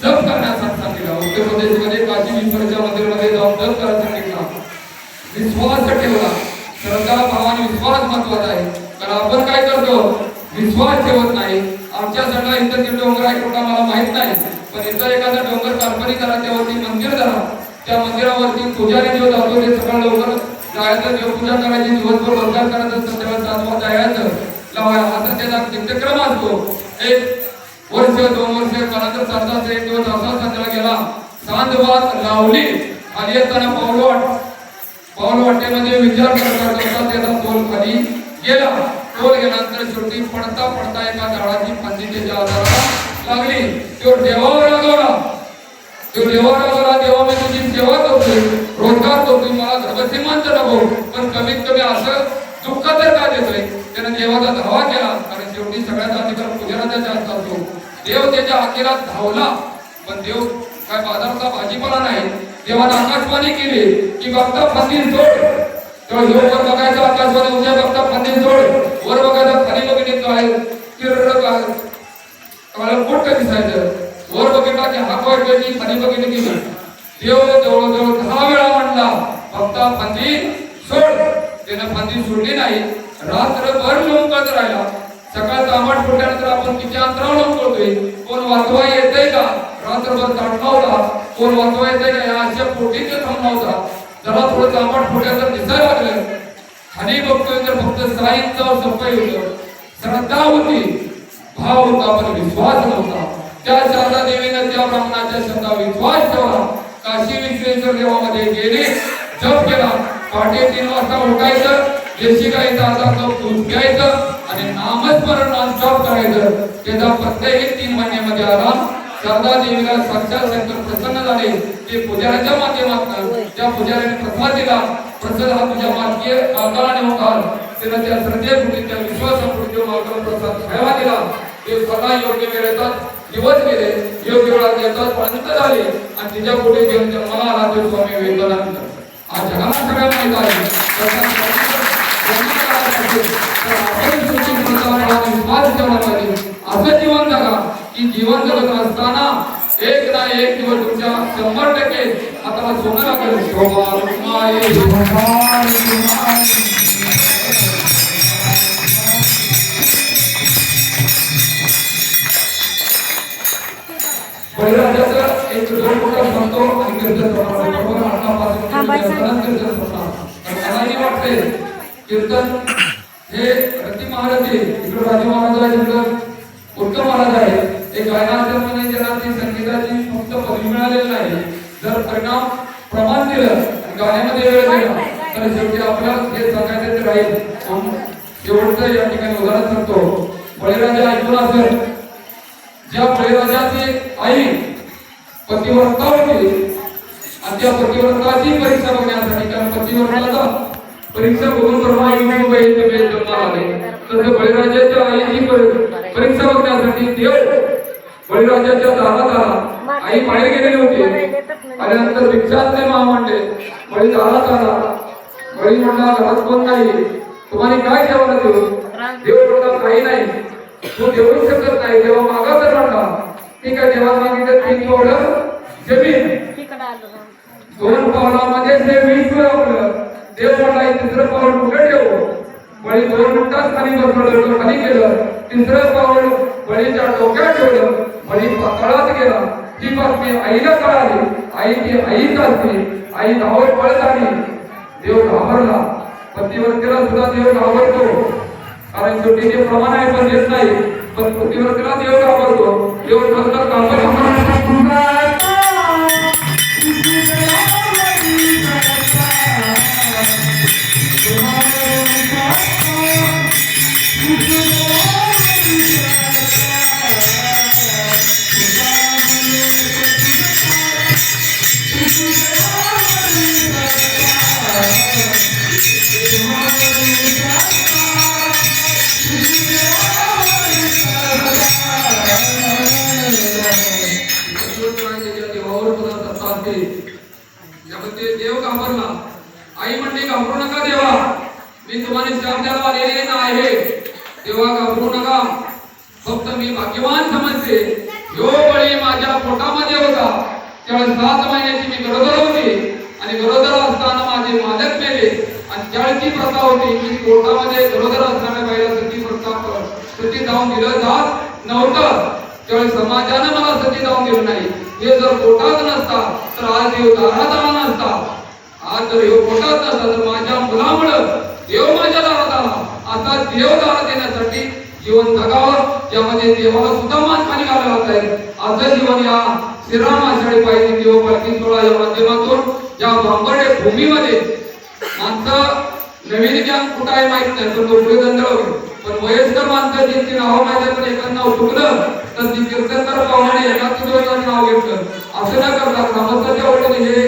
जप करण्यासाठी सांगितलं. उत्तर प्रदेशमध्ये काशी विश्वनाथच्या मंदिरामध्ये जाऊन जप करायला सांगितलं. विश्वास ठेवला. श्रद्धा भावाने विश्वास महत्वाचा आहे. कारण आपण काय करतो, विश्वास ठेवत नाही. आमच्या सगळा इथं जे डोंगर आहे कुठला मला माहित नाही, पण इथं एखादा डोंगर काल्पनिक करा, त्यावरती मंदिर धरा. त्या मंदिरावरती पुजारी जो जातो ते सकाळ लवकर जायचं, देवपूजा करायची, दिवसभर बंगार करायचं, संध्याकाळी 7 वाजता जायचं लावायला. आता त्याचा नित्यक्रम असतो. 1 वर्ष 2 वर्ष कालांतर चालता एक दिवस असा संध्याकाळी गेला, सांजवात लावली. खाली येताना पाऊल वाटेमध्ये विचार करता त्याचा तोल खाली गेला. तोल गेल्यानंतर शेवटी पडता पडता एका झाडाची फांदी त्याच्या हाताला लागली. तो देवावर लागवला. देवा मी तुझी सेवा करतोय, रोजगार करतोय, मला धर्मश्रीमंत नको, पण कमीत कमी असं दुःख तर का देतोय. त्याने देवाचा धावा केला. कारण शेवटी सगळ्याचा अधिकार पुजाऱ्याचा असतो. देव त्याच्या हाकेला धावला, पण देव काय बाजाराचा भाजीपाला नाही. देवाने आकाशवाणी केली की बघता फांदी सोड. तेव्हा वर बघायचं आकाशवाणी, उद्या बघता फांदी सोड. वर बघायचं खाली बघितले काय काळ मोठं दिसायचं. वर बघितला की हाक वाजवायची, खाली बघितली की देव जवळजवळ 10 वेळा म्हणला बघता फांदी सोड. त्याने फांदी सोडली नाही. रात्रभर लोंबकत राहिला. सकाळ तांबट फुटल्यानंतर आपण किती अंतरावर लोंबकतोय. कोण वाचवा येतंय का, रात्रभर ताटलावला. कोण वाचवा येतंय का, या अशा पोटी ते थांबला होता. जरा थोडं तांबट फुटल्याचं दिसायला लागलं. खाली बघतोय तर फक्त साईंचा सफाई होतं. श्रद्धा होती, भाव होता, पण विश्वास नव्हता. त्या शारदा देवीने त्या ब्राह्मणाच्या शब्दावर विश्वास ठेवला. काशी विश्वेश्वर देवामध्ये गेले, जप केला. पहाटे 3 वाजता उठायचं, देशी गाईचा अर्धा कप दूध घ्यायचं आणि नामस्मरण जप करायचं. त्याचा प्रत्येक 3 महिन्यामध्ये आला. शारदा देवीला साक्षात शंकर प्रसन्न झाले. ते पुजाऱ्याच्या माध्यमातून त्या पुजाऱ्याने प्रसाद दिला. प्रसाद हा तुझ्या मालकीय काकाने होकार. त्याला त्या श्रद्धेपुढे त्या विश्वासापुढे मालकाला प्रसाद खायला दिला. ते सदा योग्य वेळेतात दिवस गेले, योग्य वेळात येतात पंत झाले आणि तिच्या पुढे घेऊन जन्माला आला तो स्वामी विवेकानंद. आज जगाला सगळ्या माहित आहे. असं जीवन जगा की जीवन जगत असताना एक ना एक दिवस तुमच्या 100% हाताला सोनं लागेल. बळीराजाचं एक 2 मोठा सांगतो आणि कीर्तन बरोबर वाटते. कीर्तन हे रती महाराज आहे, इकडे राजे महाराज आहे, तिकडे उत्तम महाराज आहे. एक गायनाचे ज्यांना ती संगीताची फक्त पदवी मिळालेली नाही. जर परिणाम प्रमाण दिलं आणि गाण्यामध्ये वेळ दिला तर शेवटी आपल्याला हे सांगायचं ते राहील. शेवटचं या ठिकाणी उदाहरण सांगतो. बळीराजा ऐकून असेल, ज्या बळीराजाची आई पतिव्रता होती आणि त्या पतिव्रताची परीक्षा बघण्यासाठी, कारण पतिव्रताला परीक्षा बघून जन्माला आले, तसं बळीराजाच्या आईची परीक्षा बघण्यासाठी देव बळीराजाच्या दारात आला. आई बाहेर गेलेली होती. आल्यानंतर भिक्षाटने मानले. बळी दारात आला. बळी म्हणला घरात कोण नाही, तुम्हाला काय जेवायला देऊ. देव म्हणला काही नाही, तू देऊ शकत नाही. देवा मागा तर म्हणला ठीक आहे. देवा मागितलं 3 पावलं जमीन, 2 पावलामध्ये ते विश्व आपलं. देव म्हणला 3रं पाऊल कुठे ठेवू. बळी 2 मिनिटात खाली बसवलं, खाली गेलं. 3रं पाऊल बळीच्या डोक्यात ठेवलं. बळी पाताळात गेला. ही बातमी आईला कळाली. आई ती आईच असते. आई धावत पळत आली. देव घाबरला. पतिव्रतेला सुद्धा देव घाबरतो, कारण शेवटी जे प्रमाण आहे पण देत नाही. पण पतिव्रतेला देव घाबरतो. देव नंतर घाबरतो. देव घाबरला. आई म्हणते घाबरू नका देवा, मी तुम्हाला श्राप द्यायला आलेले नाही. देवा घाबरू नका, फक्त मी भाग्यवान समजते. यो बळी माझ्या माझ्या पोटामध्ये होता त्यावेळेस 7 महिन्याची मी गरोदर होती आणि गरोदर असताना माझे मालक मेले आणि त्यावेळची प्रथा होती की पोटामध्ये गरोदर असणाऱ्या बाईला सती जाऊन दिलं जात नव्हतं. त्यावेळेस समाजाने मला सती जाऊन दिलं नाही. हे जर पोटात नसता तर आज देव दारात आला नसता. आज जर हे पोटात नसता तर माझ्या मुलामुळे देव माझ्या दारात आला. आता देव दारात येण्यासाठी जीवन जगावं ज्यामध्ये देवाला सुद्धा मान खाली घालावं लागेल असं जीवन या श्रीराम आषाढी पाहिजे देव पालखी सोहळा या माध्यमातून या भांबर्डे भूमीमध्ये माणसं नवीन ज्ञान कुठं आहे माहित नाही पण नोकरी धंदा पण वयस्कर माणसं ज्यांची नाव माहिती पण एखादं नाव चुकलं तर ती कीर्तनकर पाहुणे एकाच दोन नाव घेतलं असं न करता ग्रामस्थांच्या वतीने हे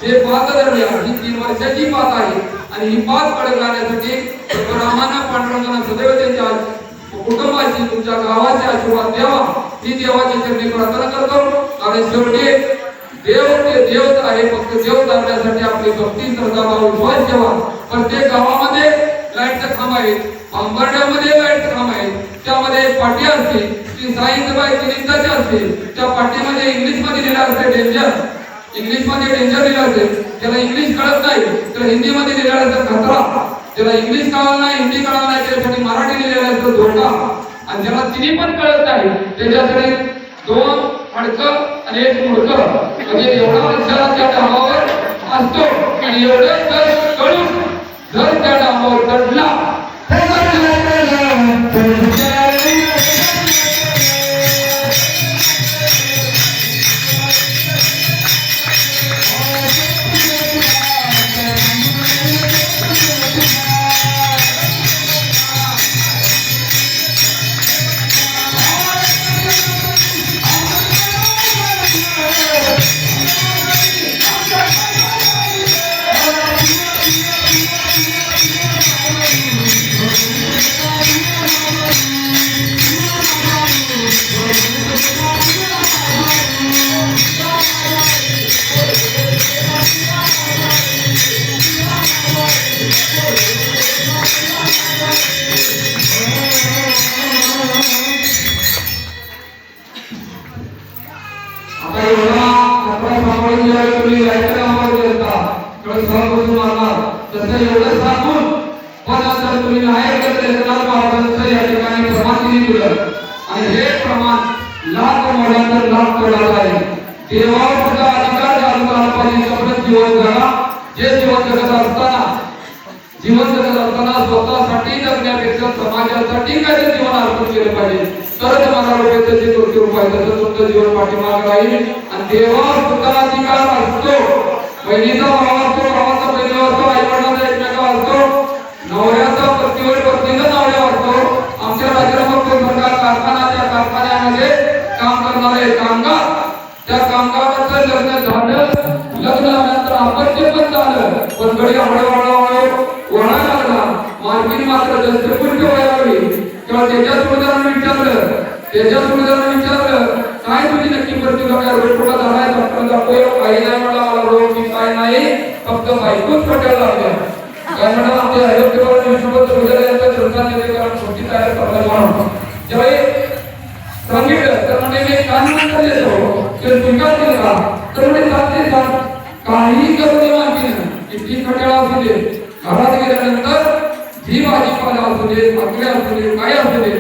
जे पाच धरले ही 3 वर्षाची पाच आहे आणि ही पाच कडक राहण्यासाठी रामाना पांडुरंगाना सदैव त्यांच्या कुटुंबाची तुमच्या गावाचे आशीर्वाद द्यावा ही देवाची चरणी प्रार्थना करतो. कारण शेवटी देव ते देवच आहे. फक्त देव जाण्यासाठी आपली भक्ती श्रद्धा विश्वास ठेवा. प्रत्येक गावामध्ये लाईटचा खांब आहे. भांबर्ड्यामध्ये लाईटचा खांब आहे. त्यामध्ये पाटी असते ती साईंबाई 3 इंचाची असते. त्या पाटीमध्ये इंग्लिश मध्ये लिहिलं असते डेंजर. इंग्लिश मध्ये डेंजर लिहिलं असते. त्याला इंग्लिश कळत नाही तर हिंदी मध्ये लिहिलं असतं खतरा. ज्याला इंग्लिश कळत नाही हिंदी कळत नाही त्यासाठी मराठी लिहिलेलं असतं धोका. आणि ज्याला तिन्ही पण कळत नाही त्याच्यासाठी 2 मडकं आणि 1 मुडकं म्हणजे एवढा अक्षरा त्या डाबावर असतो आणि एवढं जर कळून जर त्या डाबावर चढला जीवन जगत असताना स्वतःसाठी जगण्यापेक्षा समाजासाठी काहीतरी जीवन अर्पण केलं पाहिजे तरच मला वाटतं ते तुमचे उपाय तसं तुमचं जीवन पाठीमागे राहील. आणि देवावर सुद्धा अधिकार असतो. बहिणीचा भाव असतो, भावाचा बहिणीवर असतो, आई वडिलांचा एकमेकावर असतो, नवऱ्याचा पतीवर पत्नीचा नवऱ्यावर असतो. आमच्या राजाराम सरकार कारखाना त्या कारखान्यामध्ये काम करणारे कामगार त्या कामगाराचं लग्न झालं. लग्न झाल्यानंतर अपत्य पण झालं पण घडी हळूहळू वळा लागला. मार्गिन मात्र जास्त पुढे व्हायला लागली तेव्हा त्याच्या सुविधांना विचारलं काय तुझी नक्की परिस्थिती काय रोडला झालाय डॉक्टर जातोय काही नाही मला रोग की काय नाही फक्त बायकोच पटायला लागल्या. काय म्हणा आमच्या आरोग्यवाला विष्णुपत वगैरे यांचा चर्चा निवेदन छोटी तयार करण्यात म्हणून ज्यावेळी सांगितलं तर म्हणजे मी कान म्हणून देतो ते स्वीकार केला तर म्हणजे सांगते सांग काही करू दे माहिती किती खट्याळा असू दे घरात गेल्यानंतर जी भाजीपाला असू दे भाकऱ्या असू दे काय असू दे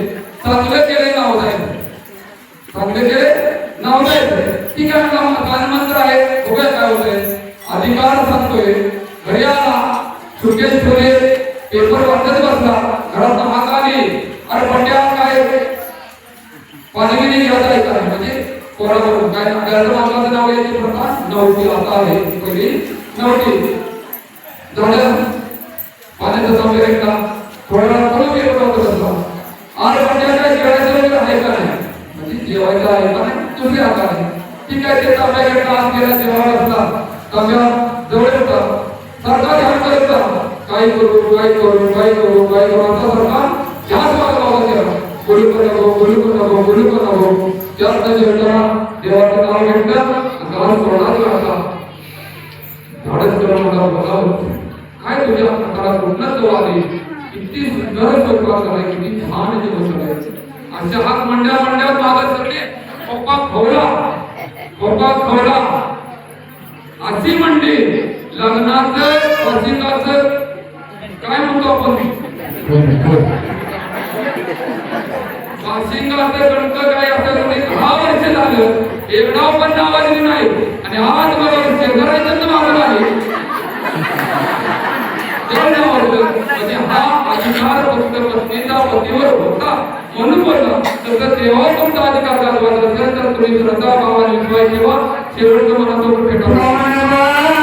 चांगलं केले नाव जायचं चांगले केले नाव जायचं ठीक आहे. कानमंत्र आहे बघूया काय होतंय. अधिकार सांगतोय घरी आला सुकेश ठेवले पेपर वाटत बसला घरात हाक आली अरे पट्ट्या काय पाणीगिरी घ्यायचा आहे म्हणजे कोणाबरोबर काय मागलाचं नाव याची प्रथा नव्हती आता आहे पहिली नव्हती झालं पाण्याचा चांगले एकदा थोडा करून पेपर वाटत बसला अरे पट्ट्या काय खेळायचं वगैरे आहे का नाही म्हणजे जेवायचं आहे का नाही तुम्ही आता आहे ठीक आहे. ते तांब्या घेतला आज गेला जेवायला असला तांब्या जवळ होता सरकार ध्यान करत काय करू आता सरकार ध्यान मागला केला बोलू नको जास्त जेवताना देवाचं नाव घेतलं गाव सोडणार लागला धाडस करून मला बोलावं काय तुझ्या प्रकारात उन्नत जो आली किती सुंदर स्वरूपात झाला किती छान दिवस झाले. अशा हात मंड्यात मागत सगळे पप्पा खवला सोपा खवला अशी म्हणली लग्नाचं प्रसिंगाचं काय म्हणतो आपण वाशिंगाचं गणक काय असं 10 वर्ष झालं एकडाव पण नावाजली नाही आणि आज बरोबर शेजाऱ्याचं मागं आहे म्हणजे हा अधिकार फक्त पत्नीचा पतीवर होता म्हणून बोलला तसं तेव्हा तुमचा अधिकार गाजवायचा असेल तर तुम्ही श्रद्धा भावाने विश्वास ठेवा शेवटचं मनातून भेटा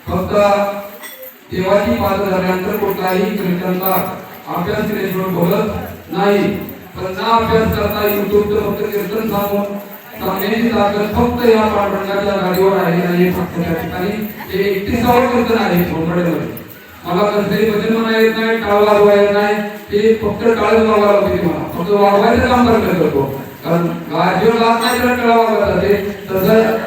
फक्त देवाची पात्र झाल्यानंतर कुठलाही कीर्तनकार अभ्यास केल्याशिवाय बोलत नाही. पण ना अभ्यास करता युट्यूबचं फक्त कीर्तन सांगून सांगण्याची ताकद फक्त या पांडुरंगाच्या गाडीवर आहे आणि फक्त त्या ठिकाणी हे 31वे कीर्तन आहे सोनवड्यामध्ये. मला कसलेही भजन म्हणा येत नाही, टाळ वाजवा येत नाही, ते फक्त टाळच वाजवायला होते. मला फक्त वाजवायचं काम करतो कारण गाडीवर लाच नाही त्याला टाळ वाजवत जाते. तसं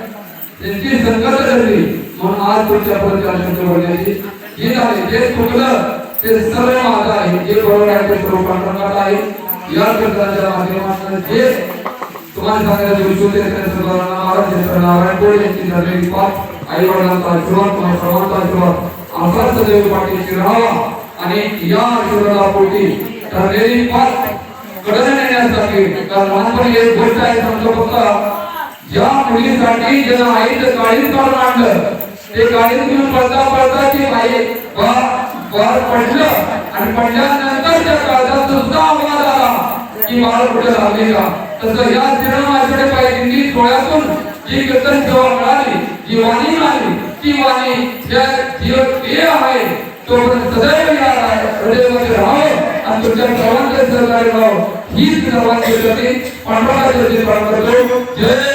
त्यांची संगत ठरली म्हणून आज तुमच्या परिचयाची बोलण्याची हे झाले. जे चुकलं ते सर्व माझं आहे, जे बरोबर आहे ते सर्व पांडुरंगाचं आहे. या कीर्तनाच्या माध्यमातून जे तुम्हाला सांगायचं विश्व ते सर्वांना महाराज नारायण गोड यांची झालेली पाठ आई वडिलांचा आशीर्वाद तुम्हाला सर्वांचा आशीर्वाद असाच सदैव पाठीशी राहावा आणि या आशीर्वादापोटी ठरलेली पाठ कडे नेण्यासाठी कारण लहानपणी एक गोष्ट आहे समजा फक्त ज्या मुलीसाठी ज्यांना आईचं काळीच काढून आणलं ते काळीच घेऊन पळता पळता ती आई बाळ पडलं आणि पडल्यानंतर त्या काळजात सुद्धा आवाज आला की बाळ कुठे लागले का तसं या श्रीरामाकडे पाहिजे डोळ्यातून जी कीर्तन सेवा मिळाली जी वाणी मिळाली ती वाणी ज्या जीव आहे तोपर्यंत सदैव या हृदयामध्ये राहावं आणि तुमच्या सर्वांचे सहकार्य राहावं हीच सर्वांची विनंती पांडुरंगाच्या वतीने करतो. जय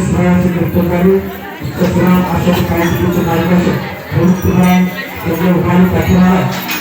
श्रेयांचे कर्तव्याने अशा काही मार्गदर्शक म्हणून तुम्हाला पाठीमारा